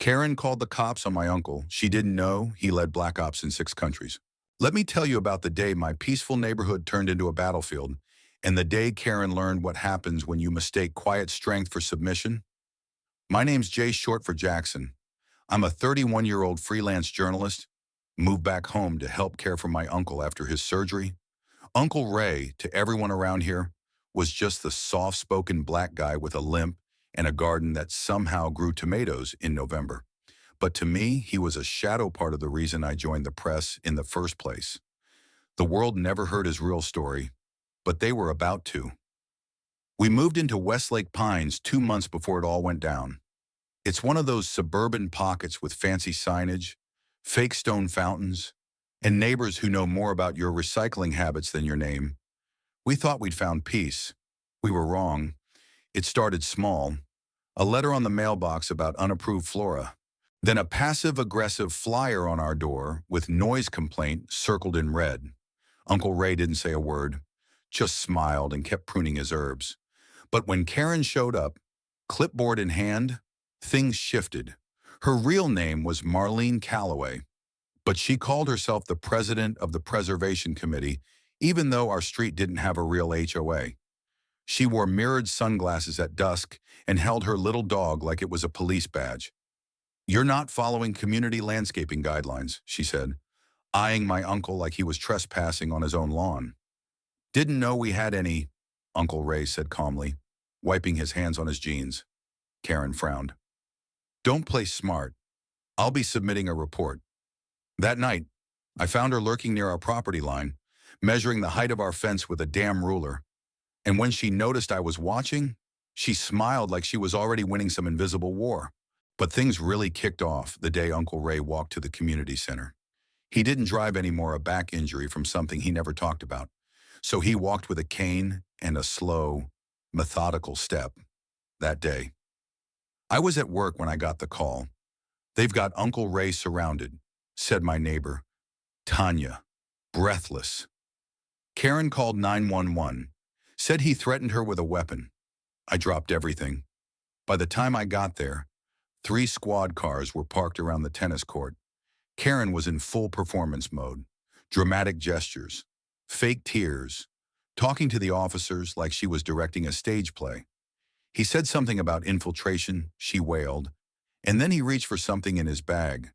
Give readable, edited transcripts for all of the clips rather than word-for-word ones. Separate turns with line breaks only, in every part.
Karen called the cops on my uncle. She didn't know he led black ops in 6 countries. Let me tell you about the day my peaceful neighborhood turned into a battlefield, and the day Karen learned what happens when you mistake quiet strength for submission. My name's Jay, short for Jackson. I'm a 31-year-old freelance journalist, moved back home to help care for my uncle after his surgery. Uncle Ray, to everyone around here, was just the soft-spoken black guy with a limp and a garden that somehow grew tomatoes in November. But to me, he was a shadow part of the reason I joined the press in the first place. The world never heard his real story, but they were about to. We moved into Westlake Pines 2 months before it all went down. It's one of those suburban pockets with fancy signage, fake stone fountains, and neighbors who know more about your recycling habits than your name. We thought we'd found peace. We were wrong. It started small. A letter on the mailbox about unapproved flora. Then a passive-aggressive flyer on our door with noise complaint circled in red. Uncle Ray didn't say a word, just smiled and kept pruning his herbs. But when Karen showed up, clipboard in hand, things shifted. Her real name was Marlene Calloway, but she called herself the president of the Preservation Committee, even though our street didn't have a real HOA. She wore mirrored sunglasses at dusk and held her little dog like it was a police badge. "You're not following community landscaping guidelines," she said, eyeing my uncle like he was trespassing on his own lawn. "Didn't know we had any," Uncle Ray said calmly, wiping his hands on his jeans. Karen frowned. "Don't play smart. I'll be submitting a report." That night, I found her lurking near our property line, measuring the height of our fence with a damn ruler. And when she noticed I was watching, she smiled like she was already winning some invisible war. But things really kicked off the day Uncle Ray walked to the community center. He didn't drive anymore, a back injury from something he never talked about. So he walked with a cane and a slow, methodical step that day. I was at work when I got the call. "They've got Uncle Ray surrounded," said my neighbor, Tanya, breathless. Karen called 911, said he threatened her with a weapon. I dropped everything. By the time I got there, 3 squad cars were parked around the tennis court. Karen was in full performance mode, dramatic gestures, fake tears, talking to the officers like she was directing a stage play. He said something about infiltration, she wailed, and then he reached for something in his bag.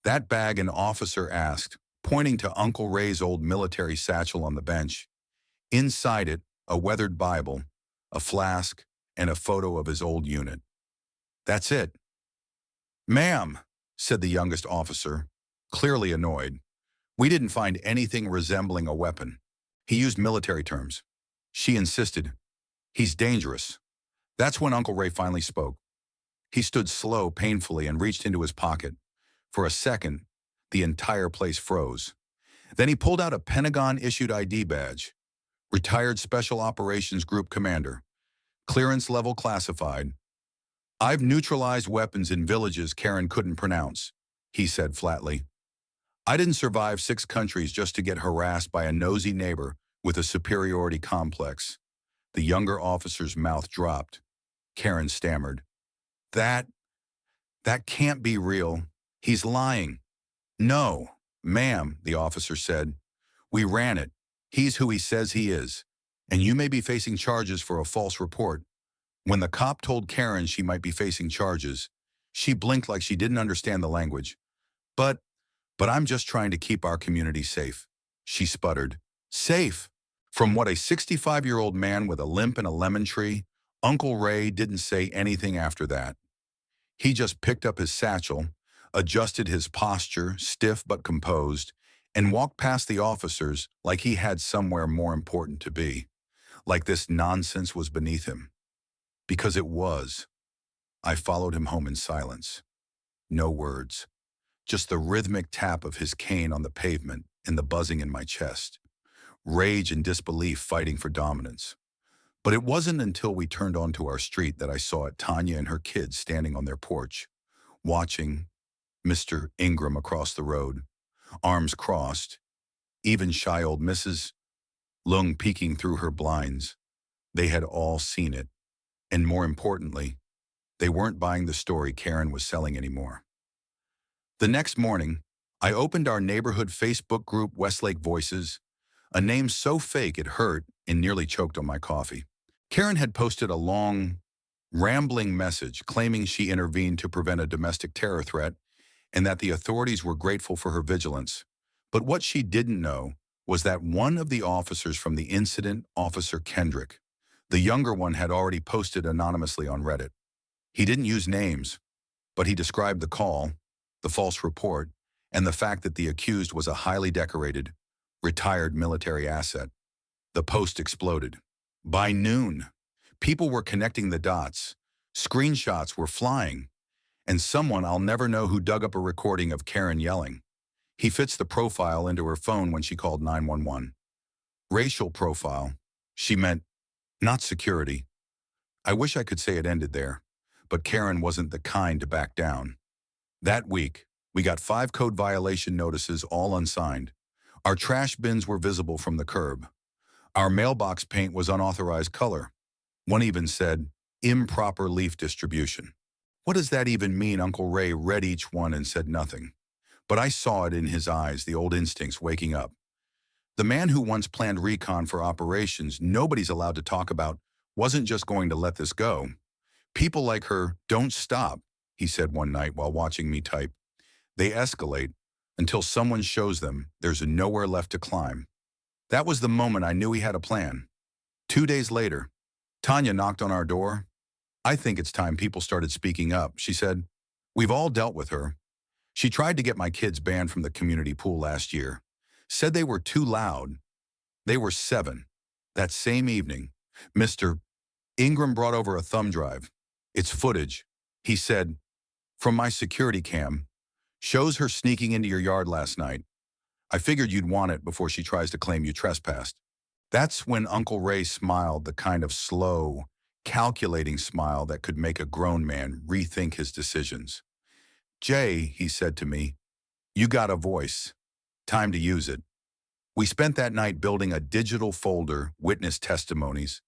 That bag, an officer asked, pointing to Uncle Ray's old military satchel on the bench. Inside it, a weathered Bible, a flask, and a photo of his old unit. "That's it." "Ma'am," said the youngest officer, clearly annoyed, "we didn't find anything resembling a weapon." He used military terms. She insisted, "He's dangerous." That's when Uncle Ray finally spoke. He stood slow, painfully, and reached into his pocket. For a second, the entire place froze. Then he pulled out a Pentagon-issued ID badge. Retired Special Operations Group Commander. Clearance level classified. "I've neutralized weapons in villages Karen couldn't pronounce," he said flatly. "I didn't survive 6 countries just to get harassed by a nosy neighbor with a superiority complex." The younger officer's mouth dropped. Karen stammered. That can't be real. He's lying." "No, ma'am," the officer said. "We ran it. He's who he says he is. And you may be facing charges for a false report." When the cop told Karen she might be facing charges, she blinked like she didn't understand the language. But I'm just trying to keep our community safe," she sputtered. "Safe? From what, a 65-year-old man with a limp and a lemon tree?" Uncle Ray didn't say anything after that. He just picked up his satchel, adjusted his posture, stiff but composed, and walked past the officers like he had somewhere more important to be, like this nonsense was beneath him. Because it was. I followed him home in silence. No words, just the rhythmic tap of his cane on the pavement and the buzzing in my chest. Rage and disbelief fighting for dominance. But it wasn't until we turned onto our street that I saw it, Tanya and her kids standing on their porch, watching Mr. Ingram across the road, arms crossed, even shy old Mrs. Lung peeking through her blinds. They had all seen it, and more importantly, They weren't buying the story Karen was selling anymore. The next morning, I opened our neighborhood Facebook group Westlake Voices, a name so fake it hurt and nearly choked on my coffee. Karen had posted a long, rambling message claiming she intervened to prevent a domestic terror threat and that the authorities were grateful for her vigilance. But what she didn't know was that one of the officers from the incident, Officer Kendrick, the younger one, had already posted anonymously on Reddit. He didn't use names, but he described the call, the false report, and the fact that the accused was a highly decorated, retired military asset. The post exploded. By noon, people were connecting the dots, screenshots were flying, and someone I'll never know who dug up a recording of Karen yelling. He fits the profile into her phone when she called 911. Racial profile. She meant, not security. I wish I could say it ended there, but Karen wasn't the kind to back down. That week, we got 5 code violation notices, all unsigned. Our trash bins were visible from the curb. Our mailbox paint was unauthorized color. One even said, improper leaf distribution. What does that even mean? Uncle Ray read each one and said nothing. But I saw it in his eyes, the old instincts waking up. The man who once planned recon for operations nobody's allowed to talk about wasn't just going to let this go. People like her don't stop, he said one night while watching me type. They escalate until someone shows them there's nowhere left to climb. That was the moment I knew he had a plan. 2 days later, Tanya knocked on our door. I think it's time people started speaking up, she said. We've all dealt with her. She tried to get my kids banned from the community pool last year. Said they were too loud. They were 7. That same evening, Mr. Ingram brought over a thumb drive. It's footage. He said, from my security cam, shows her sneaking into your yard last night. I figured you'd want it before she tries to claim you trespassed. That's when Uncle Ray smiled, the kind of slow, calculating smile that could make a grown man rethink his decisions. Jay, he said to me, you got a voice. Time to use it. We spent that night building a digital folder, witness testimonies,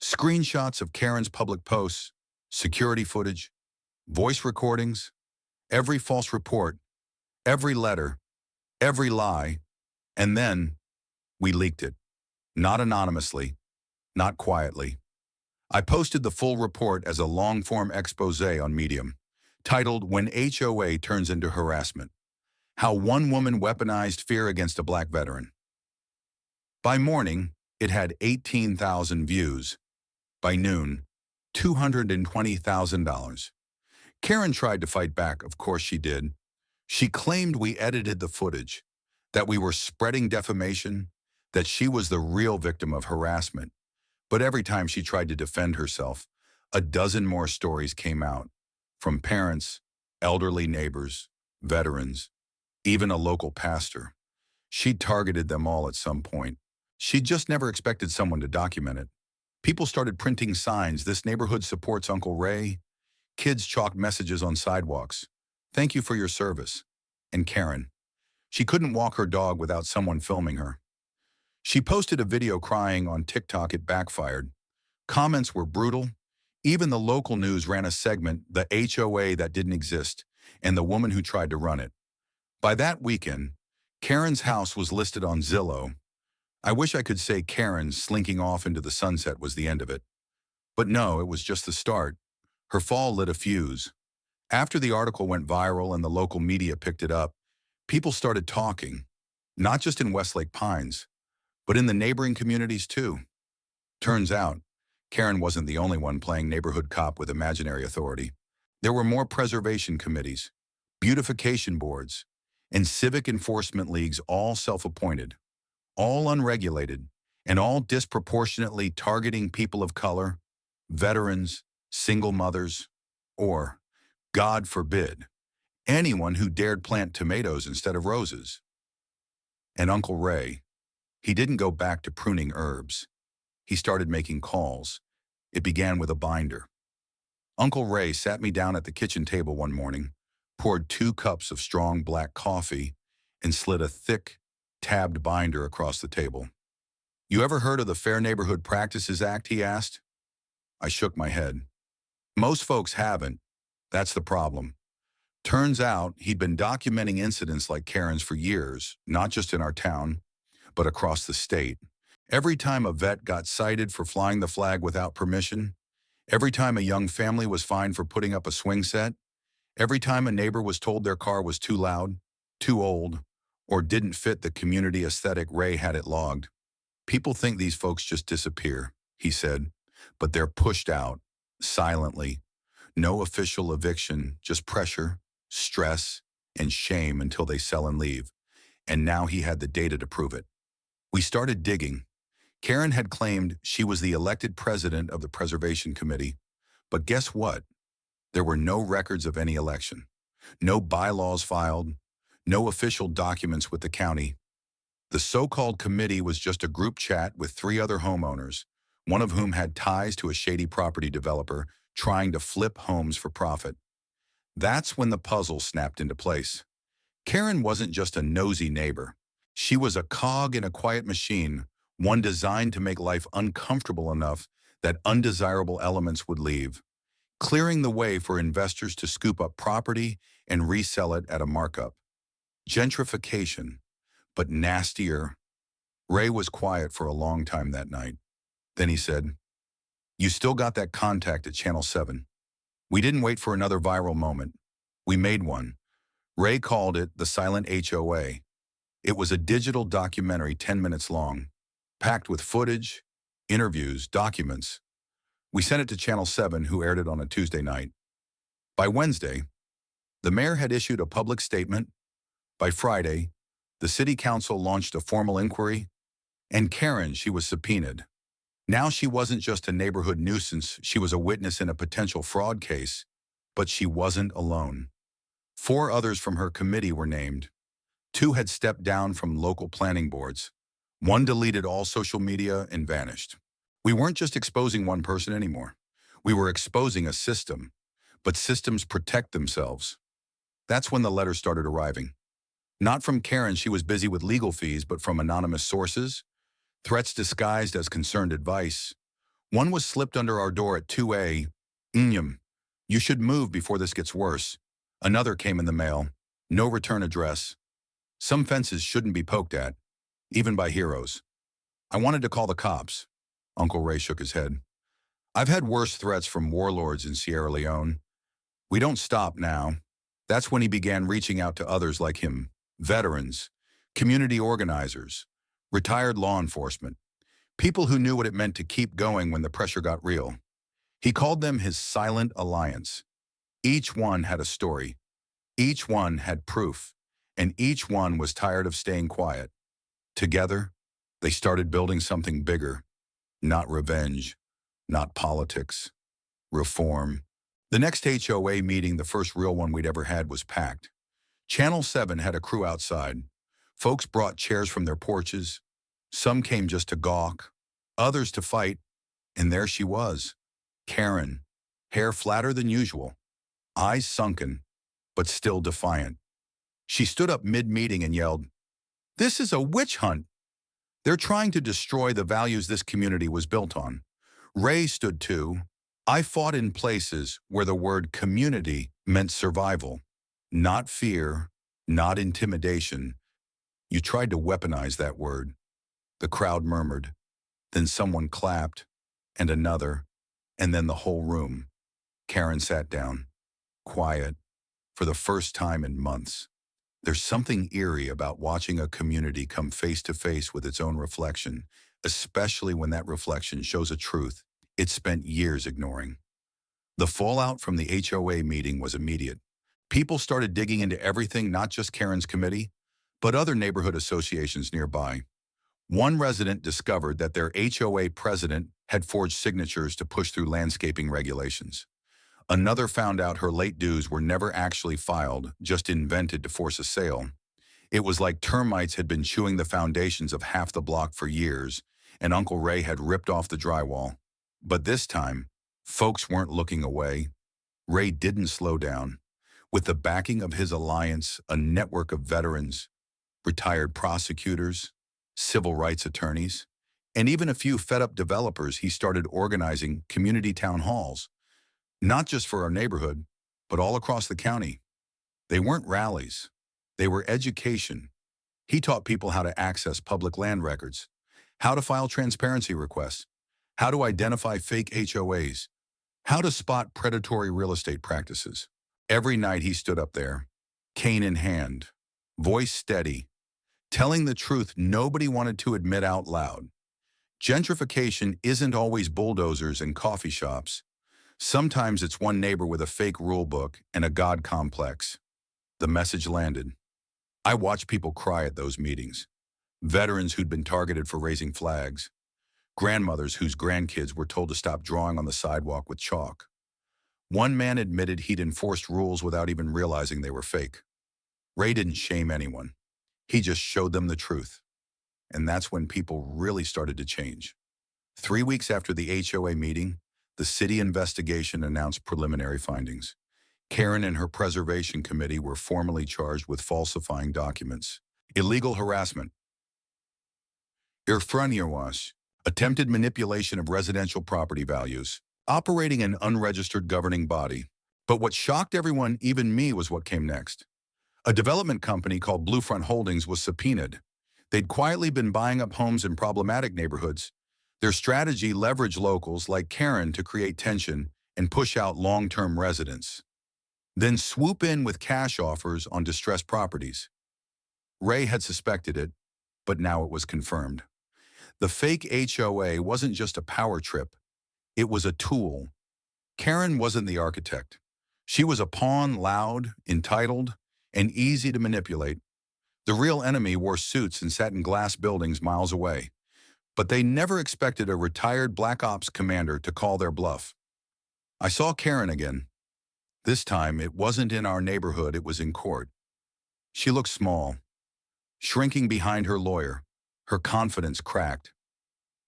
screenshots of Karen's public posts, security footage, voice recordings, every false report, every letter, every lie, and then we leaked it. Not anonymously, not quietly. I posted the full report as a long-form expose on Medium, titled When HOA Turns into Harassment: How One Woman Weaponized Fear Against a Black Veteran. By morning, it had 18,000 views. By noon, $220,000. Karen tried to fight back, of course she did. She claimed we edited the footage, that we were spreading defamation, that she was the real victim of harassment. But every time she tried to defend herself, a dozen more stories came out, from parents, elderly neighbors, veterans, even a local pastor. She targeted them all at some point. She just never expected someone to document it. People started printing signs, "This neighborhood supports Uncle Ray." Kids chalked messages on sidewalks, "Thank you for your service." And Karen. She couldn't walk her dog without someone filming her. She posted a video crying on TikTok. It backfired. Comments were brutal. Even the local news ran a segment, "The HOA That Didn't Exist," and the woman who tried to run it. By that weekend, Karen's house was listed on Zillow. I wish I could say Karen slinking off into the sunset was the end of it. But no, it was just the start. Her fall lit a fuse. After the article went viral and the local media picked it up, people started talking, not just in Westlake Pines, but in the neighboring communities too. Turns out, Karen wasn't the only one playing neighborhood cop with imaginary authority. There were more preservation committees, beautification boards, and civic enforcement leagues, all self-appointed, all unregulated, and all disproportionately targeting people of color, veterans, single mothers, or, God forbid, anyone who dared plant tomatoes instead of roses. And Uncle Ray, he didn't go back to pruning herbs. He started making calls. It began with a binder. Uncle Ray sat me down at the kitchen table one morning, poured 2 cups of strong black coffee, and slid a thick, tabbed binder across the table. "You ever heard of the Fair Neighborhood Practices Act?" he asked. I shook my head. Most folks haven't. That's the problem. Turns out he'd been documenting incidents like Karen's for years, not just in our town, but across the state. Every time a vet got cited for flying the flag without permission, every time a young family was fined for putting up a swing set, every time a neighbor was told their car was too loud, too old, or didn't fit the community aesthetic, Ray had it logged. People think these folks just disappear, he said, but they're pushed out, silently. No official eviction, just pressure, stress, and shame until they sell and leave. And now he had the data to prove it. We started digging. Karen had claimed she was the elected president of the Preservation Committee, but guess what? There were no records of any election, no bylaws filed, no official documents with the county. The so-called committee was just a group chat with 3 other homeowners, one of whom had ties to a shady property developer trying to flip homes for profit. That's when the puzzle snapped into place. Karen wasn't just a nosy neighbor. She was a cog in a quiet machine, one designed to make life uncomfortable enough that undesirable elements would leave, clearing the way for investors to scoop up property and resell it at a markup. Gentrification, but nastier. Ray was quiet for a long time that night. Then he said, "You still got that contact at Channel 7. We didn't wait for another viral moment. We made one." Ray called it the Silent HOA. It was a digital documentary 10 minutes long, packed with footage, interviews, documents. We sent it to Channel 7, who aired it on a Tuesday night. By Wednesday, the mayor had issued a public statement. By Friday, the city council launched a formal inquiry, and Karen, she was subpoenaed. Now she wasn't just a neighborhood nuisance, she was a witness in a potential fraud case, but she wasn't alone. 4 others from her committee were named. 2 had stepped down from local planning boards. 1 deleted all social media and vanished. We weren't just exposing one person anymore. We were exposing a system, but systems protect themselves. That's when the letters started arriving. Not from Karen, she was busy with legal fees, but from anonymous sources, threats disguised as concerned advice. One was slipped under our door at 2 a.m. You should move before this gets worse. Another came in the mail. No return address. Some fences shouldn't be poked at, even by heroes. I wanted to call the cops. Uncle Ray shook his head. I've had worse threats from warlords in Sierra Leone. We don't stop now. That's when he began reaching out to others like him, veterans, community organizers, retired law enforcement, people who knew what it meant to keep going when the pressure got real. He called them his silent alliance. Each one had a story. Each one had proof. And each one was tired of staying quiet. Together, they started building something bigger. Not revenge, not politics, reform. The next HOA meeting, the first real one we'd ever had, was packed. Channel 7 had a crew outside. Folks brought chairs from their porches. Some came just to gawk, others to fight. And there she was, Karen, hair flatter than usual, eyes sunken, but still defiant. She stood up mid-meeting and yelled, "This is a witch hunt. They're trying to destroy the values this community was built on." Ray stood too. I fought in places where the word community meant survival, not fear, not intimidation. You tried to weaponize that word. The crowd murmured. Then someone clapped, and another, and then the whole room. Karen sat down, quiet, for the first time in months. There's something eerie about watching a community come face to face with its own reflection, especially when that reflection shows a truth it spent years ignoring. The fallout from the HOA meeting was immediate. People started digging into everything, not just Karen's committee, but other neighborhood associations nearby. One resident discovered that their HOA president had forged signatures to push through landscaping regulations. Another found out her late dues were never actually filed, just invented to force a sale. It was like termites had been chewing the foundations of half the block for years, and Uncle Ray had ripped off the drywall. But this time, folks weren't looking away. Ray didn't slow down. With the backing of his alliance, a network of veterans, retired prosecutors, civil rights attorneys, and even a few fed-up developers, he started organizing community town halls. Not just for our neighborhood, but all across the county. They weren't rallies. They were education. He taught people how to access public land records, how to file transparency requests, how to identify fake HOAs, how to spot predatory real estate practices. Every night he stood up there, cane in hand, voice steady, telling the truth nobody wanted to admit out loud. Gentrification isn't always bulldozers and coffee shops. Sometimes it's one neighbor with a fake rule book and a God complex. The message landed. I watched people cry at those meetings. Veterans who'd been targeted for raising flags. Grandmothers whose grandkids were told to stop drawing on the sidewalk with chalk. One man admitted he'd enforced rules without even realizing they were fake. Ray didn't shame anyone. He just showed them the truth. And that's when people really started to change. 3 weeks after the HOA meeting, the city investigation announced preliminary findings. Karen and her preservation committee were formally charged with falsifying documents, illegal harassment, irfraniawas, attempted manipulation of residential property values, operating an unregistered governing body. But what shocked everyone, even me, was what came next. A development company called Bluefront Holdings was subpoenaed. They'd quietly been buying up homes in problematic neighborhoods. Their strategy leveraged locals like Karen to create tension and push out long-term residents, then swoop in with cash offers on distressed properties. Ray had suspected it, but now it was confirmed. The fake HOA wasn't just a power trip, it was a tool. Karen wasn't the architect. She was a pawn, loud, entitled, and easy to manipulate. The real enemy wore suits and sat in glass buildings miles away. But they never expected a retired Black Ops commander to call their bluff. I saw Karen again. This time, it wasn't in our neighborhood, it was in court. She looked small, shrinking behind her lawyer, her confidence cracked.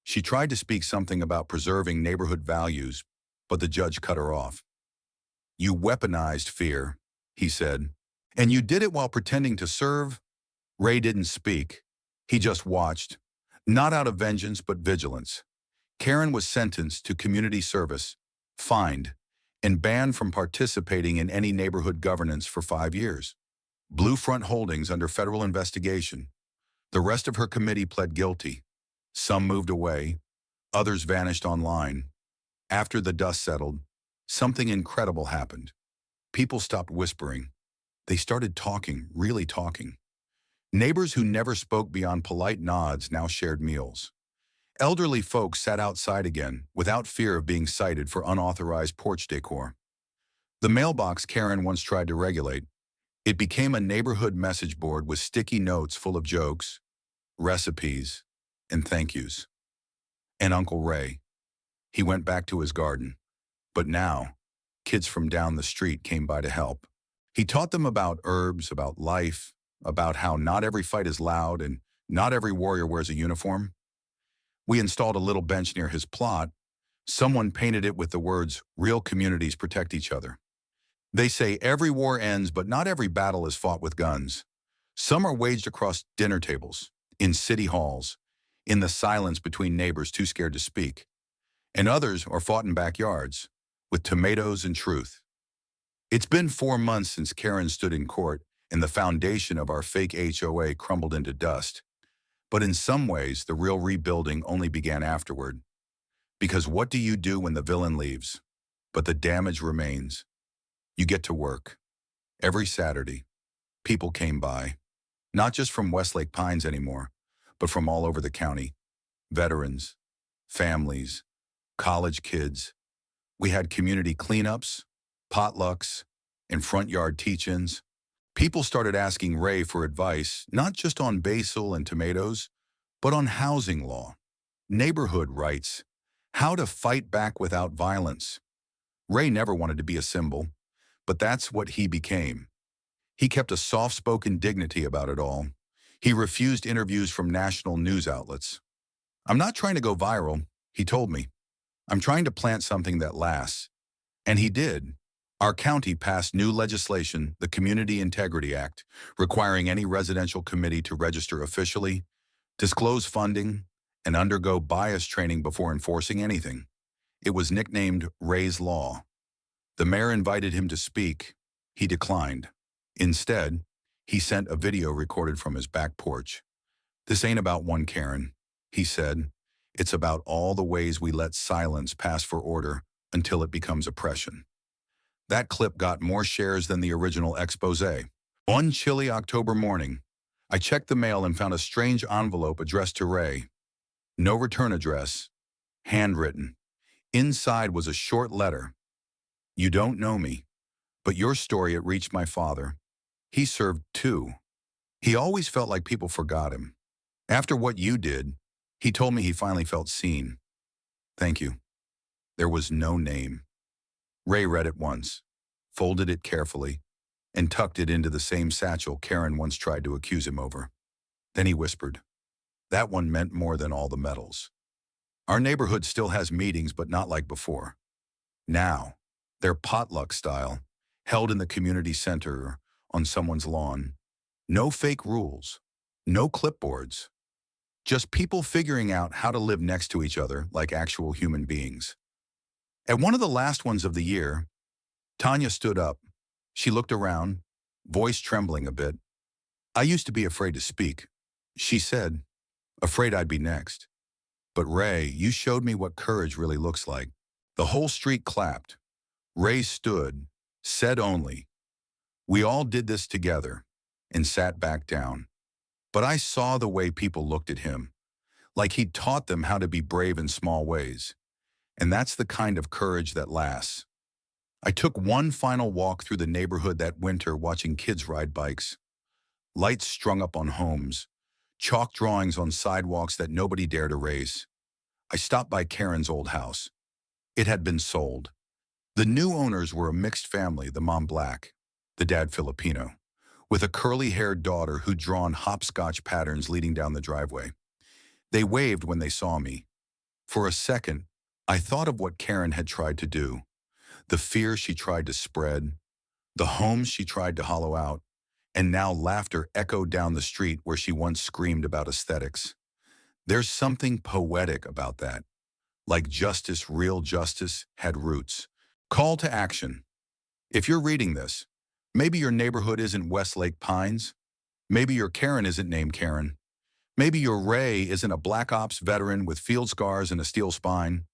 She tried to speak something about preserving neighborhood values, but the judge cut her off. "You weaponized fear," he said, "and you did it while pretending to serve." Ray didn't speak. He just watched, not out of vengeance but vigilance. Karen was sentenced to community service, fined, and banned from participating in any neighborhood governance for 5 years. Bluefront Holdings under federal investigation. The rest of her committee pled guilty. Some moved away, others vanished online. After the dust settled, something incredible happened. People stopped whispering. They started talking, really talking. Neighbors who never spoke beyond polite nods now shared meals. Elderly folks sat outside again, without fear of being cited for unauthorized porch decor. The mailbox Karen once tried to regulate, it became a neighborhood message board with sticky notes full of jokes, recipes, and thank yous. And Uncle Ray, he went back to his garden. But now, kids from down the street came by to help. He taught them about herbs, about life, about how not every fight is loud and not every warrior wears a uniform. We installed a little bench near his plot. Someone painted it with the words, "Real communities protect each other." They say every war ends, but not every battle is fought with guns. Some are waged across dinner tables, in city halls, in the silence between neighbors too scared to speak. And others are fought in backyards, with tomatoes and truth. It's been 4 months since Karen stood in court, and the foundation of our fake HOA crumbled into dust. But in some ways, the real rebuilding only began afterward. Because what do you do when the villain leaves, but the damage remains? You get to work. Every Saturday, people came by, not just from Westlake Pines anymore, but from all over the county. Veterans, families, college kids. We had community cleanups, potlucks, and front yard teach-ins. People started asking Ray for advice, not just on basil and tomatoes, but on housing law, neighborhood rights, how to fight back without violence. Ray never wanted to be a symbol, but that's what he became. He kept a soft-spoken dignity about it all. He refused interviews from national news outlets. "I'm not trying to go viral," he told me. "I'm trying to plant something that lasts." And he did. Our county passed new legislation, the Community Integrity Act, requiring any residential committee to register officially, disclose funding, and undergo bias training before enforcing anything. It was nicknamed Ray's Law. The mayor invited him to speak. He declined. Instead, he sent a video recorded from his back porch. "This ain't about one Karen," he said. "It's about all the ways we let silence pass for order until it becomes oppression." That clip got more shares than the original expose. One chilly October morning, I checked the mail and found a strange envelope addressed to Ray. No return address, handwritten. Inside was a short letter. "You don't know me, but your story, it reached my father. He served too. He always felt like people forgot him. After what you did, he told me he finally felt seen. Thank you." There was no name. Ray read it once, folded it carefully, and tucked it into the same satchel Karen once tried to accuse him over. Then he whispered, "That one meant more than all the medals. Our neighborhood still has meetings, but not like before. Now, they're potluck style, held in the community center or on someone's lawn. No fake rules, no clipboards. Just people figuring out how to live next to each other like actual human beings." At one of the last ones of the year, Tanya stood up. She looked around, voice trembling a bit. "I used to be afraid to speak," she said, "afraid I'd be next. But Ray, you showed me what courage really looks like." The whole street clapped. Ray stood, said only, "We all did this together," and sat back down. But I saw the way people looked at him, like he'd taught them how to be brave in small ways. And that's the kind of courage that lasts. I took one final walk through the neighborhood that winter, watching kids ride bikes. Lights strung up on homes, chalk drawings on sidewalks that nobody dared erase. I stopped by Karen's old house. It had been sold. The new owners were a mixed family, the mom black, the dad Filipino, with a curly-haired daughter who'd drawn hopscotch patterns leading down the driveway. They waved when they saw me. For a second, I thought of what Karen had tried to do, the fear she tried to spread, the homes she tried to hollow out, and now laughter echoed down the street where she once screamed about aesthetics. There's something poetic about that, like justice, real justice, had roots. Call to action. If you're reading this, maybe your neighborhood isn't Westlake Pines. Maybe your Karen isn't named Karen. Maybe your Ray isn't a Black Ops veteran with field scars and a steel spine.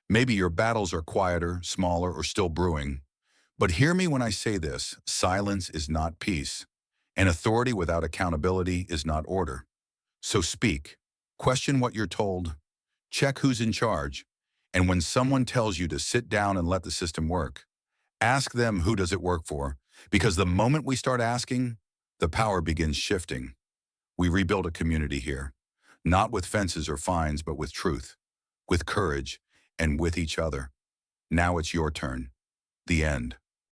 Maybe your battles are quieter, smaller, or still brewing. But hear me when I say this: silence is not peace, and authority without accountability is not order. So speak. Question what you're told. Check who's in charge. And when someone tells you to sit down and let the system work, ask them, who does it work for? Because the moment we start asking, the power begins shifting. We rebuild a community here, not with fences or fines, but with truth, with courage, and with each other. Now it's your turn. The end.